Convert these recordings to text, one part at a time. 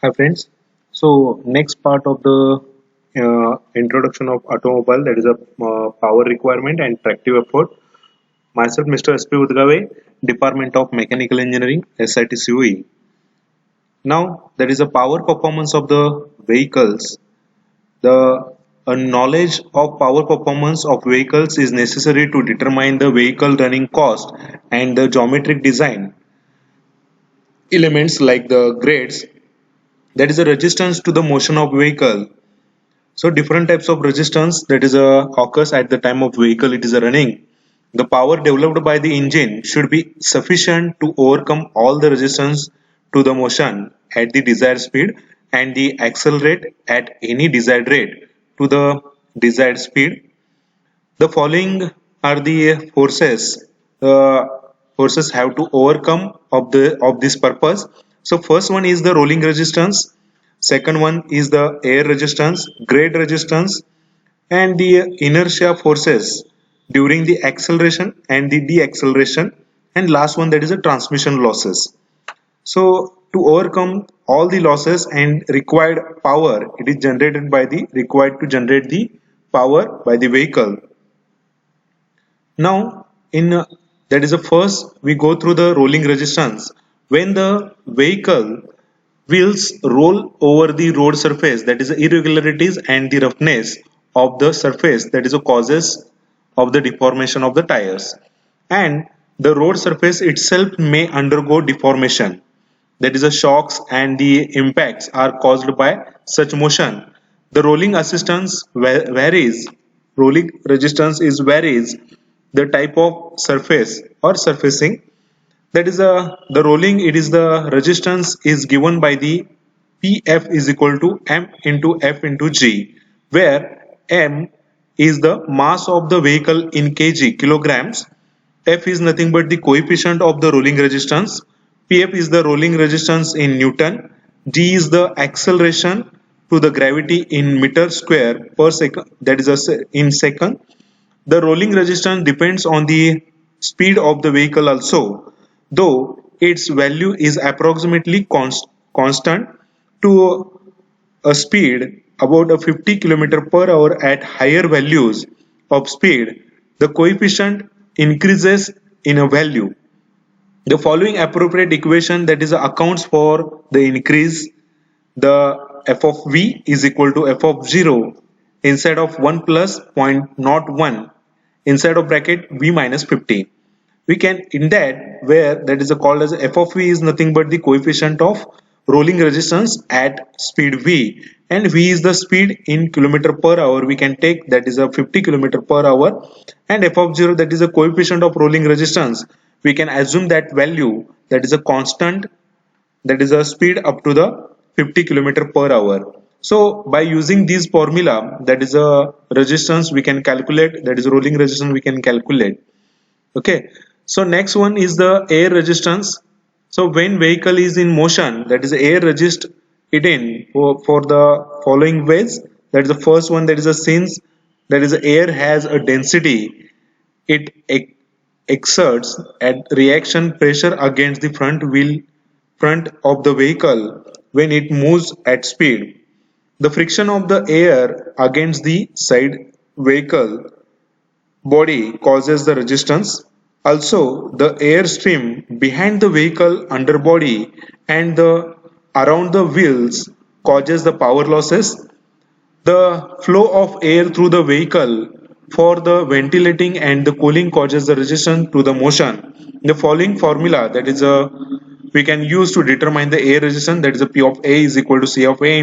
Hi friends. So next part of the introduction of automobile, that is a power requirement and tractive effort. Myself, Mr. S.P. Udgave, Department of Mechanical Engineering, SIT COE. Now that is a power performance of the vehicles. The knowledge of power performance of vehicles is necessary to determine the vehicle running cost and the geometric design elements like the grades. That is a resistance to the motion of vehicle. So different types of resistance that is occurs at the time of vehicle it is running. The power developed by the engine should be sufficient to overcome all the resistance to the motion at the desired speed and the accelerate at any desired rate to the desired speed. The following are the forces. The forces have to overcome of this purpose. So first one is the rolling resistance. Second one is the air resistance, grade resistance, and the inertia forces during the acceleration and the deceleration. And last one that is the transmission losses. So to overcome all the losses and required power, it is generated by the required to generate the power by the vehicle. Now, in that is the first we go through the rolling resistance. When the vehicle wheels roll over the road surface, that is the irregularities and the roughness of the surface, that is the causes of the deformation of the tires. And the road surface itself may undergo deformation. That is the shocks and the impacts are caused by such motion. The rolling assistance varies. Rolling resistance is varies the type of surface or surfacing. That is the rolling, it is the resistance is given by the Pf is equal to m into f into g, where m is the mass of the vehicle in kg kilograms, f is nothing but the coefficient of the rolling resistance, Pf is the rolling resistance in newton, g is the acceleration to the gravity in meter square per second, that is in second. The rolling resistance depends on the speed of the vehicle also, though its value is approximately constant to a speed about a 50 km per hour. At higher values of speed, the coefficient increases in a value. The following appropriate equation that is accounts for the increase. The f of v is equal to f of 0 inside of 1 plus 0.01 inside of bracket v minus 15. We can in that where that is called as f of v is nothing but the coefficient of rolling resistance at speed v, and v is the speed in kilometer per hour. We can take that is a 50 kilometer per hour, and f of 0 that is a coefficient of rolling resistance. We can assume that value that is a constant, that is a speed up to the 50 kilometer per hour. So by using this formula, that is a resistance we can calculate, that is rolling resistance we can calculate. Okay, so next one is the air resistance. So when vehicle is in motion, that is air resist it in for the following ways. That is the first one, that is a since that is the air has a density, it exerts a reaction pressure against the front of the vehicle when it moves at speed. The friction of the air against the side vehicle body causes the resistance. Also, the air stream behind the vehicle underbody and the around the wheels causes the power losses. The flow of air through the vehicle for the ventilating and the cooling causes the resistance to the motion. The following formula that is a we can use to determine the air resistance, that is a P of A is equal to C of A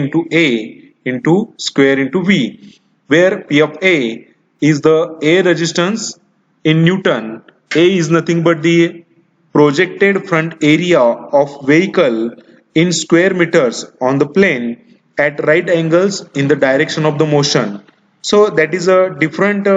into square into V, where P of A is the air resistance in Newton. A is nothing but the projected front area of vehicle in square meters on the plane at right angles in the direction of the motion. So that is a different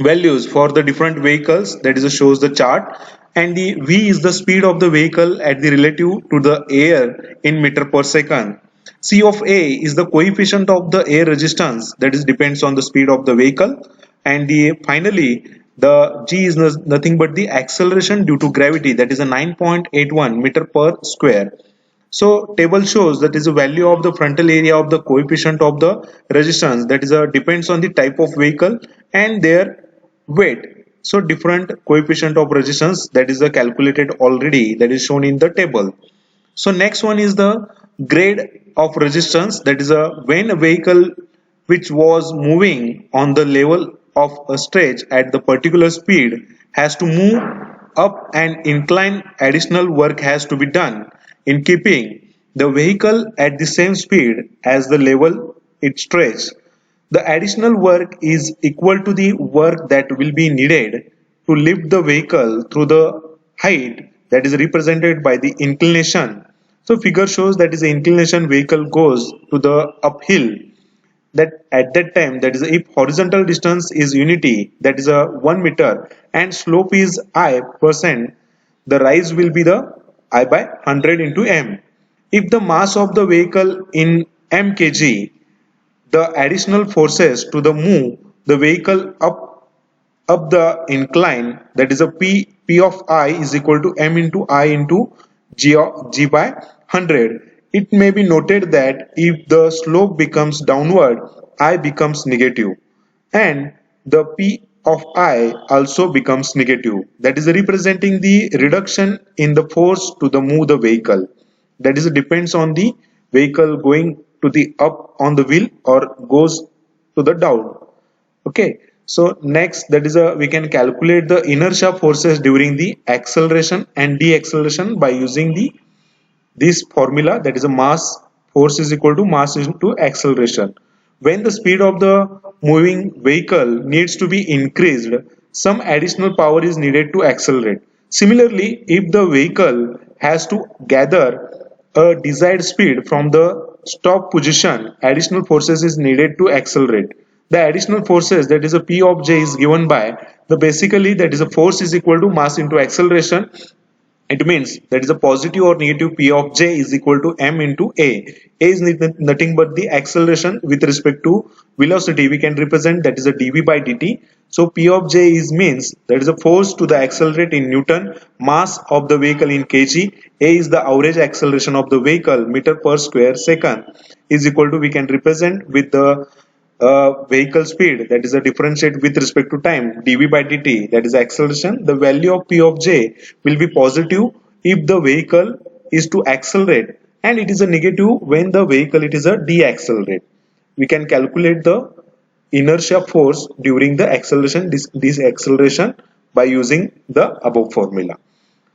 values for the different vehicles, that is shows the chart, and the v is the speed of the vehicle at the relative to the air in meter per second. C of a is the coefficient of the air resistance, that is depends on the speed of the vehicle, and the finally the g is nothing but the acceleration due to gravity, that is a 9.81 meter per square. So table shows that is the value of the frontal area of the coefficient of the resistance, that is depends on the type of vehicle and their weight. So different coefficient of resistance, that is calculated already, that is shown in the table. So next one is the grade of resistance, that is when a vehicle which was moving on the level of a stretch at the particular speed has to move up an incline, additional work has to be done in keeping the vehicle at the same speed as the level it stretches. The additional work is equal to the work that will be needed to lift the vehicle through the height that is represented by the inclination. So figure shows that is the inclination vehicle goes to the uphill, that at that time, that is if horizontal distance is unity, that is a 1 meter, and slope is I%, the rise will be the I by 100 into m. If the mass of the vehicle in mkg, the additional forces to the move the vehicle up the incline, that is a p of I is equal to m into I into g by 100. It may be noted that if the slope becomes downward, I becomes negative and the p of I also becomes negative, that is representing the reduction in the force to the move the vehicle, that is depends on the vehicle going to the up on the wheel or goes to the down. Okay, so next, that is we can calculate the inertia forces during the acceleration and deceleration by using the this formula, that is a mass force is equal to mass into acceleration. When the speed of the moving vehicle needs to be increased, some additional power is needed to accelerate. Similarly, if the vehicle has to gather a desired speed from the stop position, additional forces is needed to accelerate. The additional forces, that is a P of J, is given by the basically, that is a force is equal to mass into acceleration. It means that is a positive or negative P of J is equal to m into A. A is nothing but the acceleration with respect to velocity. We can represent that is a dv by dt. So P of J is means that is a force to the accelerate in Newton, mass of the vehicle in kg. A is the average acceleration of the vehicle meter per square second is equal to, we can represent with the vehicle speed, that is a differentiate with respect to time, dv by dt, that is acceleration. The value of p of j will be positive if the vehicle is to accelerate, and it is a negative when the vehicle it is a deaccelerate. We can calculate the inertia force during the acceleration, this acceleration, by using the above formula.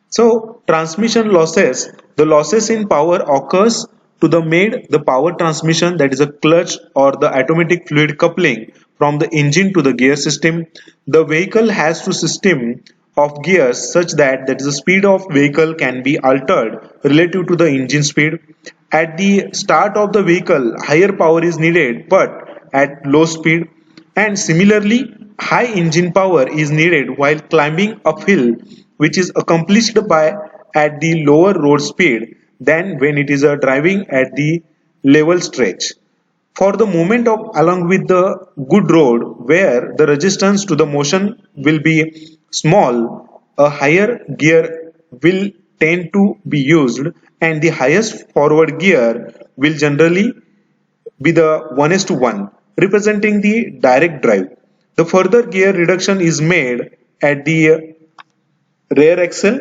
So transmission losses, the losses in power occurs to the made the power transmission, that is a clutch or the automatic fluid coupling from the engine to the gear system. The vehicle has to system of gears such that the speed of vehicle can be altered relative to the engine speed. At the start of the vehicle, higher power is needed, but at low speed, and similarly high engine power is needed while climbing uphill, which is accomplished by at the lower road speed than when it is driving at the level stretch. For the movement of along with the good road where the resistance to the motion will be small, a higher gear will tend to be used, and the highest forward gear will generally be the 1:1, representing the direct drive. The further gear reduction is made at the rear axle,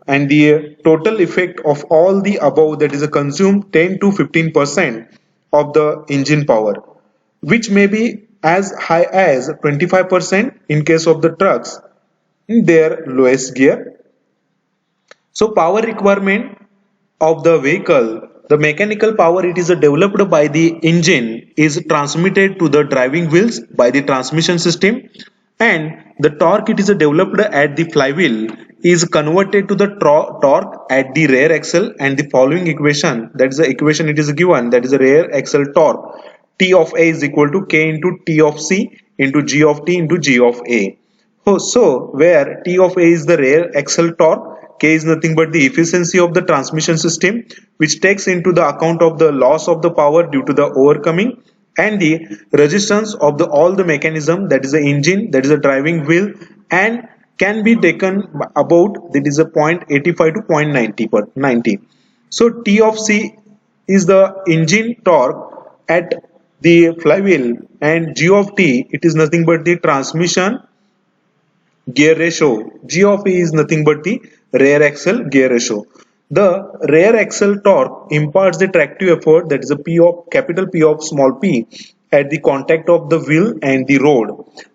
and the total effect of all the above, that is a consumed 10 to 15% of the engine power, which may be as high as 25% in case of the trucks in their lowest gear. So power requirement of the vehicle, the mechanical power it is developed by the engine is transmitted to the driving wheels by the transmission system, and the torque it is developed at the flywheel is converted to the torque at the rear axle, and the following equation, that is the equation it is given, that is the rear axle torque T of A is equal to K into T of C into G of T into G of A. So where T of A is the rear axle torque, K is nothing but the efficiency of the transmission system, which takes into the account of the loss of the power due to the overcoming, and the resistance of the all the mechanism, that is the engine, that is the driving wheel, and can be taken about, that is a 0.85 to 0.90 per 90. So T of C is the engine torque at the flywheel, and G of T, it is nothing but the transmission gear ratio. G of E is nothing but the rear axle gear ratio. The rear axle torque imparts the tractive effort, that is a P of capital P of small p, at the contact of the wheel and the road.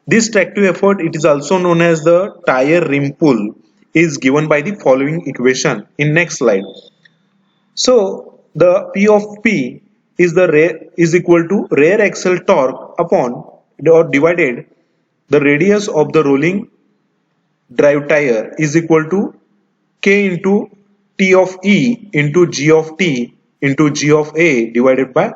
This tractive effort, it is also known as the tire rim pull, is given by the following equation in next slide. So the P of P is the is equal to rear axle torque upon or divided the radius of the rolling drive tire is equal to K into T of E into G of T into G of A divided by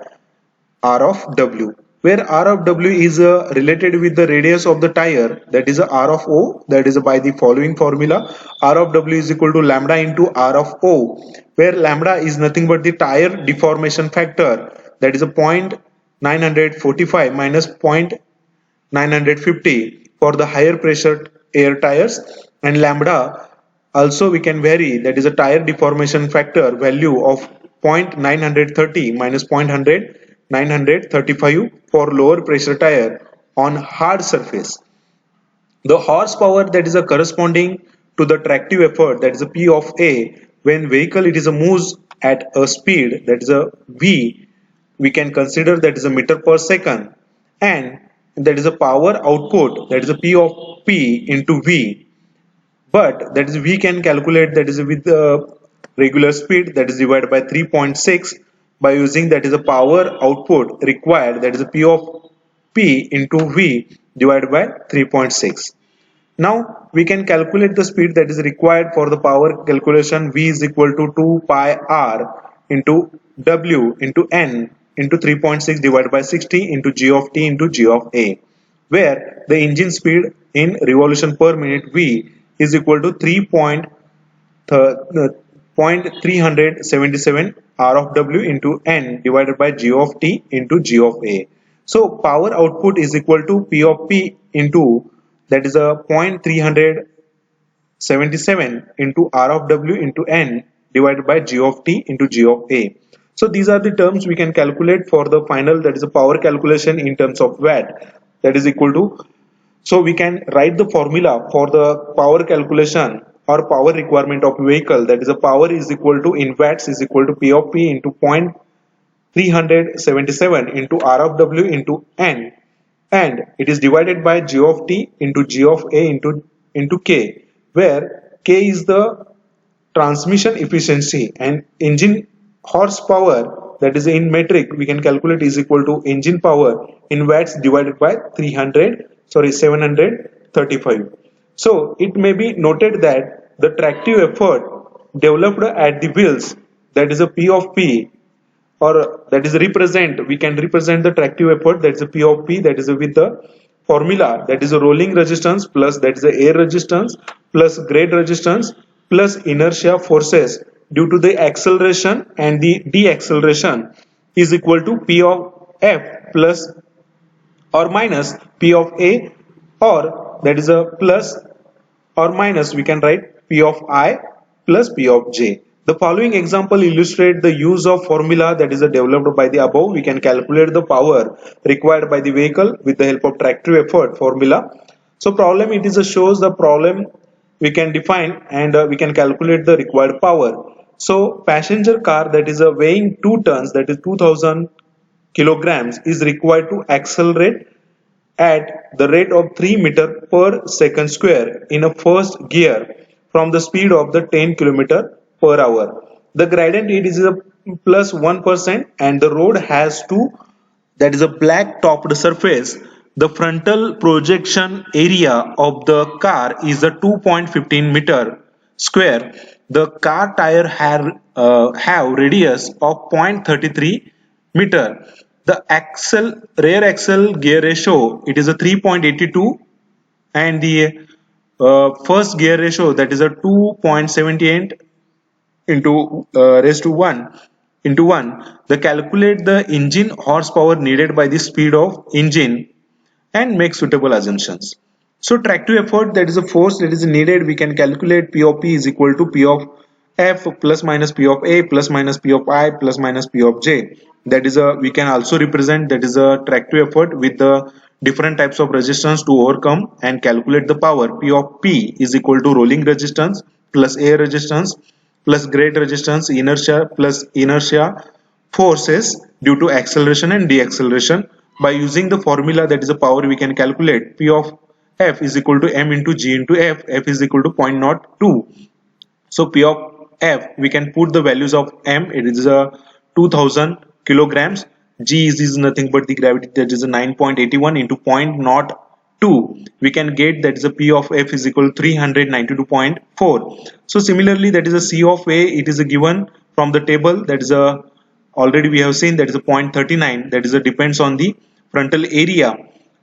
R of W, where R of W is related with the radius of the tire, that is R of O, that is by the following formula. R of W is equal to lambda into R of O, where lambda is nothing but the tire deformation factor, that is a 0.945 minus 0.950 for the higher pressure air tires, and lambda also we can vary, that is a tire deformation factor value of 0.930 minus 0.935 for lower pressure tire on hard surface. The horsepower that is a corresponding to the tractive effort, that is a P of A, when vehicle it is a moves at a speed, that is a V, we can consider that is a meter per second, and that is a power output, that is a P of P into V, but that is we can calculate that is with the regular speed, that is divided by 3.6 by using that is a power output required, that is a P of P into V divided by 3.6. Now we can calculate the speed that is required for the power calculation. V is equal to 2 pi r into W into N into 3.6 divided by 60 into G of T into G of A, where the engine speed in revolution per minute V is equal to 3.377 R of W into N divided by G of T into G of A. So power output is equal to P of P into, that is a 0.377 into R of W into N divided by G of T into G of A. So these are the terms we can calculate for the final, that is a power calculation in terms of watt, that is equal to, so we can write the formula for the power calculation or power requirement of vehicle, that is a power is equal to in watts is equal to P of P into 0.377 into R of W into N, and it is divided by G of T into G of A into K, where K is the transmission efficiency and engine horsepower, that is in metric we can calculate is equal to engine power in watts divided by 735. So it may be noted that the tractive effort developed at the wheels, that is a P of P, or that is represent, we can represent the tractive effort, that is a P of P, that is with the formula, that is a rolling resistance plus that is a air resistance plus grade resistance plus inertia forces due to the acceleration and the deceleration is equal to P of F plus or minus P of A, or that is a plus or minus we can write P of I plus P of J. The following example illustrate the use of formula that is developed by the above. We can calculate the power required by the vehicle with the help of tractive effort formula. So problem, it is a shows the problem we can define and we can calculate the required power. So passenger car that is weighing 2 tons, that is 2000 kilograms, is required to accelerate at the rate of 3 meter per second square in a first gear from the speed of the 10 kilometer per hour. The gradient it is a plus 1% and the road has two, that is a black topped surface. The frontal projection area of the car is a 2.15 meter square. The car tire have radius of 0.33 meter. The rear axle gear ratio, it is a 3.82, and the first gear ratio, that is a 2.78 into raised to 1 into 1. The calculate the engine horsepower needed by the speed of engine and make suitable assumptions. So tractive effort, that is a force that is needed, we can calculate P of P is equal to P of F plus minus P of A plus minus P of I plus minus P of J. That is a, we can also represent that is a tractive effort with the different types of resistance to overcome and calculate the power. P of P is equal to rolling resistance plus air resistance plus grade resistance inertia plus inertia forces due to acceleration and deceleration. By using the formula, that is a power, we can calculate P of F is equal to m into g into F. F is equal to 0.02. So P of F, we can put the values of m, it is a 2000 kilograms. G is nothing but the gravity, that is a 9.81 into 0.02. We can get that is a P of F is equal to 392.4. So similarly, that is a C of A, it is a given from the table, that is a, already we have seen that is a 0.39, that is a depends on the frontal area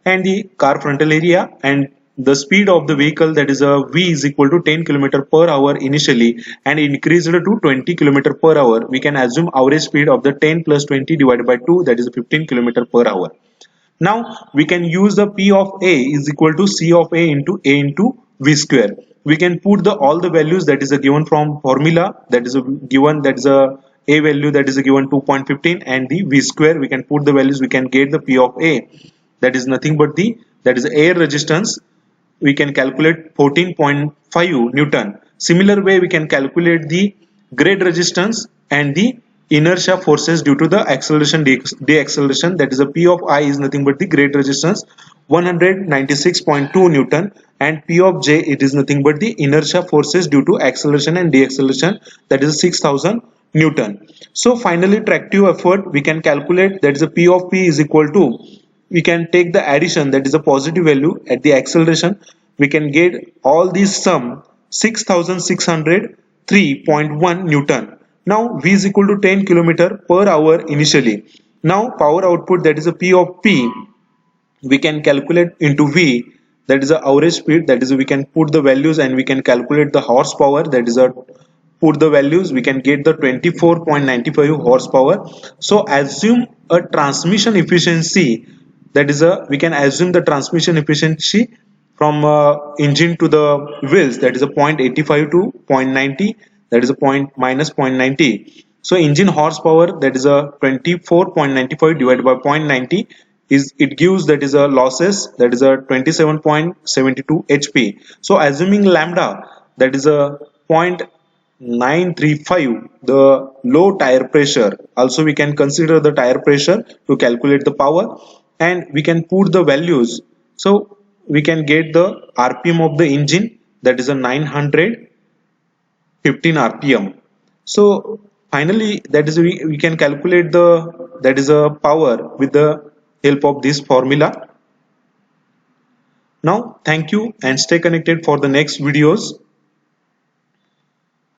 and the car frontal area, and the speed of the vehicle, that is a V is equal to 10 km per hour initially and increased to 20 km per hour. We can assume average speed of the 10 plus 20 divided by 2, that is 15 km per hour. Now we can use the P of A is equal to C of A into V square. We can put the all the values that is a given from formula, that is a given, that is a value, that is a given 2.15, and the V square, we can put the values, we can get the P of A, that is nothing but the, that is air resistance, we can calculate 14.5 Newton. Similar way we can calculate the grade resistance and the inertia forces due to the acceleration deceleration, that is a P of I is nothing but the grade resistance 196.2 Newton, and P of J, it is nothing but the inertia forces due to acceleration and deceleration, that is 6000 Newton. So finally tractive effort we can calculate, that is a P of P is equal to, we can take the addition, that is a positive value at the acceleration, we can get all these sum 6603.1 Newton. Now V is equal to 10 km per hour initially. Now power output, that is a P of P, we can calculate into V, that is the average speed, that is we can put the values and we can calculate the horsepower, that is a, put the values, we can get the 24.95 horsepower. So assume a transmission efficiency, that is a, we can assume the transmission efficiency from engine to the wheels, that is a 0.85 to 0.90, that is a point minus 0.90. So engine horsepower, that is a 24.95 divided by 0.90 is, it gives, that is a losses, that is a 27.72 HP. So assuming lambda, that is a 0.935, the low tire pressure, also we can consider the tire pressure to calculate the power, and we can put the values. So we can get the RPM of the engine, that is a 915 RPM. So finally, that is we can calculate the, that is a power with the help of this formula. Now thank you and stay connected for the next videos.